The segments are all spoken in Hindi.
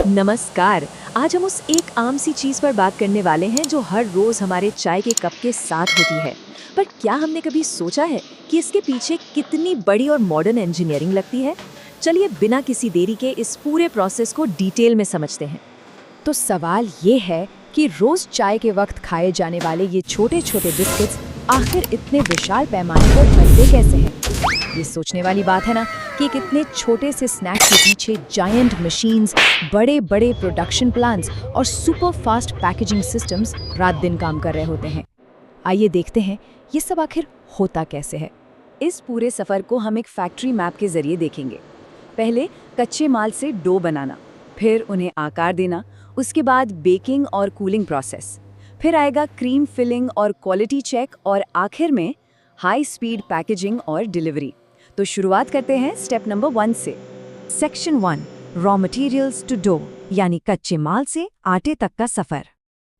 नमस्कार। आज हम उस एक आम सी चीज पर बात करने वाले हैं जो हर रोज हमारे चाय के कप के साथ होती है। पर क्या हमने कभी सोचा है कि इसके पीछे कितनी बड़ी और मॉडर्न इंजीनियरिंग लगती है? चलिए बिना किसी देरी के इस पूरे प्रोसेस को डिटेल में समझते हैं। तो सवाल ये है कि रोज चाय के वक्त खाए जाने वाले ये छोटे छोटे बिस्किट्स आखिर इतने विशाल पैमाने पर बनते कैसे हैं? ये सोचने वाली बात है ना कि कितने छोटे से स्नैक के पीछे जायंट मशीन्स, बड़े बड़े प्रोडक्शन प्लांट्स और सुपर फास्ट पैकेजिंग सिस्टम्स रात दिन काम कर रहे होते हैं। आइए देखते हैं ये सब आखिर होता कैसे है। इस पूरे सफर को हम एक फैक्ट्री मैप के जरिए देखेंगे। पहले कच्चे माल से डो बनाना, फिर उन्हें आकार देना, उसके बाद बेकिंग और कूलिंग प्रोसेस, फिर आएगा क्रीम फिलिंग और क्वालिटी चेक, और आखिर में हाई स्पीड पैकेजिंग और डिलीवरी। तो शुरुआत करते हैं स्टेप नंबर 1 से। Section 1, raw materials to dough, यानी कच्चे माल से आटे तक का सफर।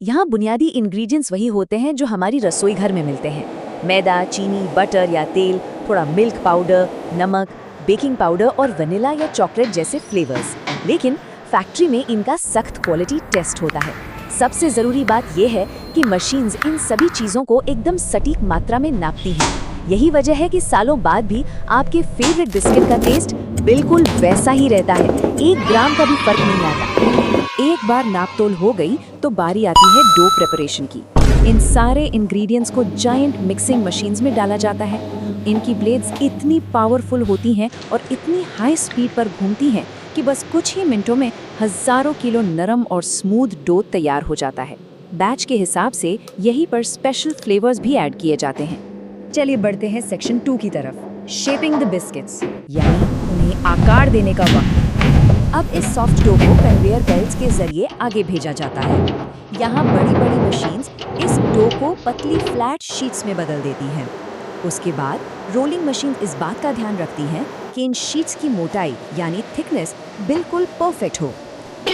यहाँ बुनियादी इंग्रेडिएंट्स वही होते हैं जो हमारी रसोई घर में मिलते हैं। मैदा, चीनी, बटर या तेल, थोड़ा मिल्क पाउडर, नमक, बेकिंग पाउडर और वनीला या चॉकलेट जैसे फ्लेवर्स। लेकिन फैक्ट्री में इनका सख्त क्वालिटी टेस्ट होता है। सबसे ज़रूरी बात यह है कि मशीन्स इन सभी चीज़ों को एकदम सटीक मात्रा में नापती हैं। यही वजह है कि सालों बाद भी आपके फेवरेट बिस्किट का टेस्ट बिल्कुल वैसा ही रहता है। 1 ग्राम का भी फर्क नहीं आता। एक बार नापतोल हो गई तो बारी आती है डो प्रिपरेशन की। इन सारे इंग्रेडिएंट्स को जायंट मिक्सिंग मशीन्स में डाला जाता है। इनकी ब्लेड्स इतनी पावरफुल होती हैं और इतनी हाई स्पीड पर घूमती हैं कि बस कुछ ही मिनटों में हजारों किलो नरम और स्मूथ डो तैयार हो जाता है। बैच के हिसाब से यहीं पर स्पेशल फ्लेवर्स भी ऐड किए जाते हैं। चलिए बढ़ते हैं सेक्शन 2 की तरफ, शेपिंग द बिस्किट्स, यानी उन्हें आकार देने का वक्त। अब इस सॉफ्ट डो को कन्वेयर बेल्ट्स के जरिए आगे भेजा जाता है। यहाँ बड़ी बड़ी मशीन्स इस डो को पतली फ्लैट शीट्स में बदल देती हैं। उसके बाद रोलिंग मशीन इस बात का ध्यान रखती हैं कि इन शीट्स की मोटाई यानी थिकनेस बिल्कुल परफेक्ट हो।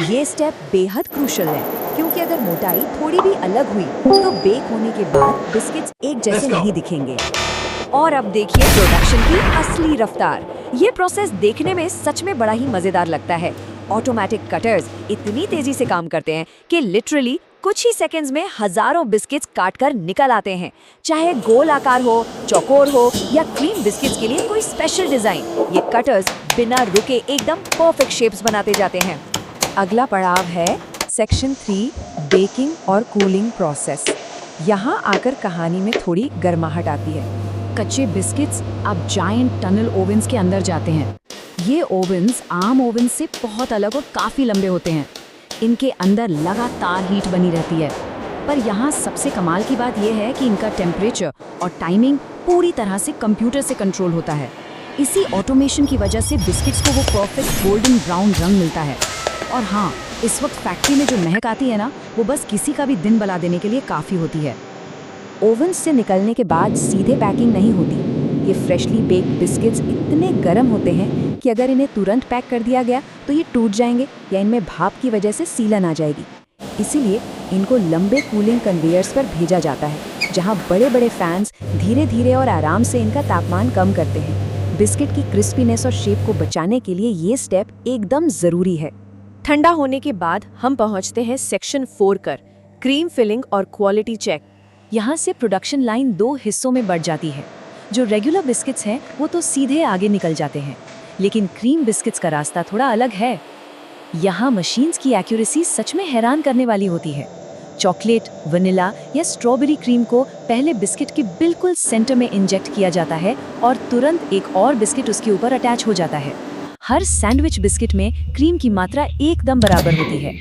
ये स्टेप बेहद क्रूशल है, क्योंकि अगर मोटाई थोड़ी भी अलग हुई तो बेक होने के बाद बिस्किट्स एक जैसे नहीं दिखेंगे। और अब देखिए प्रोडक्शन की असली रफ्तार। ये प्रोसेस देखने में सच में बड़ा ही मजेदार लगता है। ऑटोमेटिक कटर्स इतनी तेजी से काम करते हैं कि लिटरली कुछ ही सेकंड्स में हजारों बिस्किट्स काटकर निकल आते हैं। चाहे गोल आकार हो, चौकोर हो या क्रीम बिस्किट्स के लिए कोई स्पेशल डिजाइन, ये कटर्स बिना रुके एकदम परफेक्ट शेप्स बनाते जाते हैं। अगला पड़ाव है सेक्शन 3, बेकिंग और कूलिंग प्रोसेस। यहाँ आकर कहानी में थोड़ी गर्माहट आती है। कच्चे बिस्किट्स अब जायंट टनल ओवन्स के अंदर जाते हैं। ये ओवन्स आम ओवन से बहुत अलग और काफ़ी लंबे होते हैं। इनके अंदर लगातार हीट बनी रहती है। पर यहाँ सबसे कमाल की बात यह है कि इनका टेम्परेचर और टाइमिंग पूरी तरह से कंप्यूटर से कंट्रोल होता है। इसी ऑटोमेशन की वजह से बिस्किट्स को वो परफेक्ट गोल्डन ब्राउन रंग मिलता है। और हाँ, इस वक्त फैक्ट्री में जो महक आती है ना, वो बस किसी का भी दिन बना देने के लिए काफ़ी होती है। ओवन से निकलने के बाद सीधे पैकिंग नहीं होती। ये फ्रेशली बेक्ड बिस्किट्स इतने गर्म होते हैं कि अगर इन्हें तुरंत पैक कर दिया गया तो ये टूट जाएंगे या इनमें भाप की वजह से सीलन आ जाएगी। इसीलिए इनको लंबे कूलिंग कन्वेयर्स पर भेजा जाता है, जहाँ बड़े बड़े फैंस धीरे धीरे और आराम से इनका तापमान कम करते हैं। बिस्किट की क्रिस्पीनेस और शेप को बचाने के लिए ये स्टेप एकदम ज़रूरी है। ठंडा होने के बाद हम पहुंचते हैं सेक्शन 4 कर, क्रीम फिलिंग और क्वालिटी चेक। यहाँ से प्रोडक्शन लाइन 2 हिस्सों में बढ़ जाती है। जो रेगुलर बिस्किट्स हैं वो तो सीधे आगे निकल जाते हैं, लेकिन क्रीम बिस्किट्स का रास्ता थोड़ा अलग है। यहाँ मशीन्स की एक्यूरेसी सच में हैरान करने वाली होती है। चॉकलेट, वनीला या स्ट्रॉबेरी क्रीम को पहले बिस्किट के बिल्कुल सेंटर में इंजेक्ट किया जाता है और तुरंत एक और बिस्किट उसके ऊपर अटैच हो जाता है। हर सैंडविच बिस्किट में क्रीम की मात्रा एकदम बराबर होती है।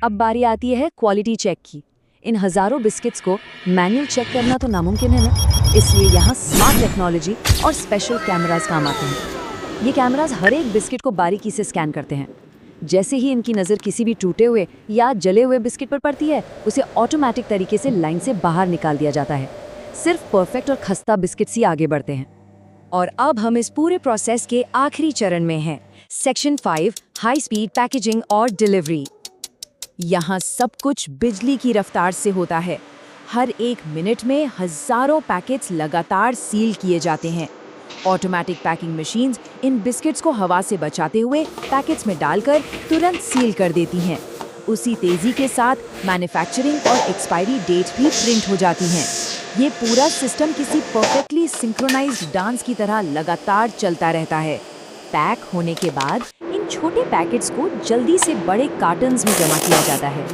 अब बारी आती है क्वालिटी चेक की। इन हजारों बिस्किट्स को मैन्युअल चेक करना तो नामुमकिन है ना, इसलिए यहाँ स्मार्ट टेक्नोलॉजी और स्पेशल कैमरास काम आते हैं। ये कैमरास हर एक बिस्किट को बारीकी से स्कैन करते हैं। जैसे ही इनकी नज़र किसी भी टूटे हुए या जले हुए बिस्किट पर पड़ती है, उसे ऑटोमेटिक तरीके से लाइन से बाहर निकाल दिया जाता है। सिर्फ परफेक्ट और खस्ता बिस्किट्स ही आगे बढ़ते हैं। और अब हम इस पूरे प्रोसेस के आखिरी चरण में हैं, सेक्शन 5, हाई स्पीड पैकेजिंग और डिलीवरी। यहाँ सब कुछ बिजली की रफ्तार से होता है। हर एक मिनट में हजारों पैकेट्स लगातार सील किए जाते हैं। Automatic packing machines in biscuits को हवा से बचाते हुए पैकेट्स में डालकर तुरंत सील कर देती हैं। उसी तेजी के साथ मैन्युफैक्चरिंग और एक्सपायरी डेट भी प्रिंट हो जाती हैं। ये पूरा सिस्टम किसी परफेक्टली सिंक्रोनाइज्ड डांस की तरह लगातार चलता रहता है। पैक होने के बाद इन छोटे पैकेट्स को जल्दी से बड़े कार्टन्स में जमा किया जाता है।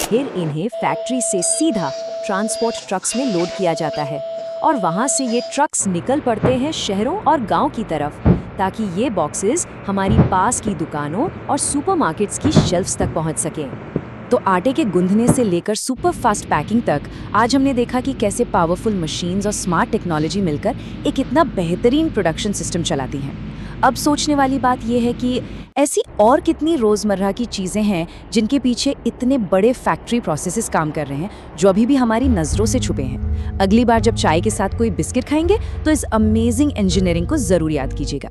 फिर इन्हें फैक्ट्री से सीधा ट्रांसपोर्ट ट्रक्स में लोड किया जाता है और वहां से ये ट्रक्स निकल पड़ते हैं शहरों और गांव की तरफ, ताकि ये बॉक्सेस हमारी पास की दुकानों और सुपरमार्केट्स की शेल्फ्स तक पहुंच सकें। तो आटे के गूंथने से लेकर सुपर फास्ट पैकिंग तक आज हमने देखा कि कैसे पावरफुल मशीन्स और स्मार्ट टेक्नोलॉजी मिलकर एक इतना बेहतरीन प्रोडक्शन सिस्टम चलाती हैं। अब सोचने वाली बात यह है कि ऐसी और कितनी रोज़मर्रा की चीज़ें हैं जिनके पीछे इतने बड़े फैक्ट्री प्रोसेसेस काम कर रहे हैं, जो अभी भी हमारी नज़रों से छुपे हैं। अगली बार जब चाय के साथ कोई बिस्किट खाएंगे तो इस अमेजिंग इंजीनियरिंग को ज़रूर याद कीजिएगा।